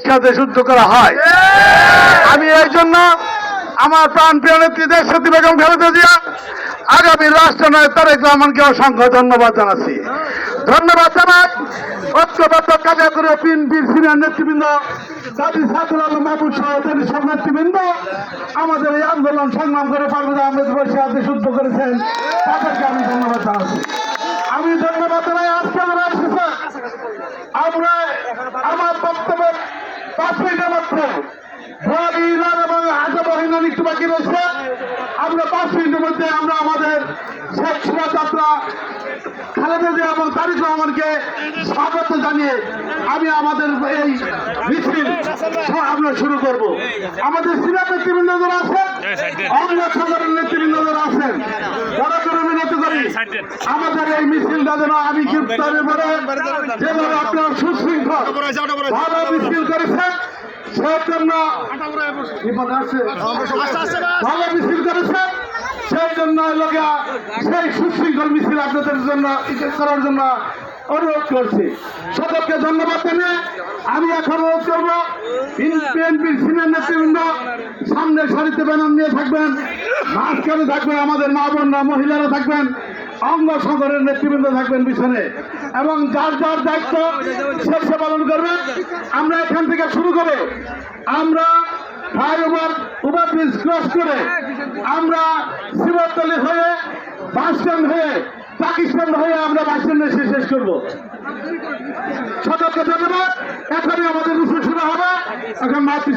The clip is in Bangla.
সাথে শুদ্ধ করা হয়। আমি এই জন্য আমার প্রাণপ্রিয় নেত্রী দেশনেত্রী বেগম খালেদা জিয়া আগামী রাষ্ট্রনায়ক তারেক রহমানকে অসংখ্য ধন্যবাদ জানাচ্ছি। ধন্যবাদ জানাই ঐক্যবদ্ধ কাজাগুরু বিএনপির সিনিয়র নেতৃবৃন্দ কাজী সাদুল আলম মাহমুদ সহ সব নেতৃবৃন্দ আমাদের এই আন্দোলন সংগ্রাম করে পারভেজ আহমেদ বসিরহাটে শুদ্ধ করেছেন, তাদেরকে আমি ধন্যবাদ জানাচ্ছি। আমি ধন্যবাদ জানাই আজকে যারা এসেছে। আমরা আমার বক্তব্যের 5 মিনিটের মধ্যে ভোয়ালি ইরান এবং আজব অহিনান একটু বাকি রয়েছে। আমরা 5 মিনিটের মধ্যে আমরা আমাদের শেখ শোভাযাত্রা খালেদা জিয়া এবং তারেক রহমানকে স্বাগত জানিয়ে আমি আমাদের এই মিছিল আমরা শুরু করব। আমাদের সিনিয়র নেতৃবৃন্দ যারা আছেন, অঙ্গ সংগঠনের নেতৃবৃন্দ যারা আছেন, যারা করে মিনতি করি আমাদের এই মিছিলটা যেন আমি গ্রেপ্তারের পরে যেভাবে আপনারা সুশৃঙ্খল ভালো মিছিল করেছেন সেই জন্য ভালো মিছিল করেছেন, সেই জন্য লোকে সেই সুশৃঙ্খল মিছিল আপনাদের জন্য করার জন্য অনুরোধ করছি। সকলকে ধন্যবাদ জানিয়ে আমি এখন অনুরোধ করবো বিএনপির সিনিয়র নেতৃবৃন্দ সামনের সারিতে ব্যানার নিয়ে থাকবেন, মাঝখানে থাকবেন আমাদের মা বোনরা, মহিলারা থাকবেন, অঙ্গ সংগঠনের নেতৃবৃন্দ থাকবেন পিছনে, এবং যার যার দায়িত্ব শেষে পালন করবেন। আমরা এখান থেকে শুরু করে আমরা ওভারব্রিজ ক্রস করে আমরা শিবতলী হয়ে বাসস্ট্যান্ড হয়ে পাকিস্তান হয়ে আমরা বাসস্ট্যান্ডে এসে শেষ করবো। সকলকে ধন্যবাদ। এখনই আমাদের মিছিল শুরু হবে। এখন মাতৃ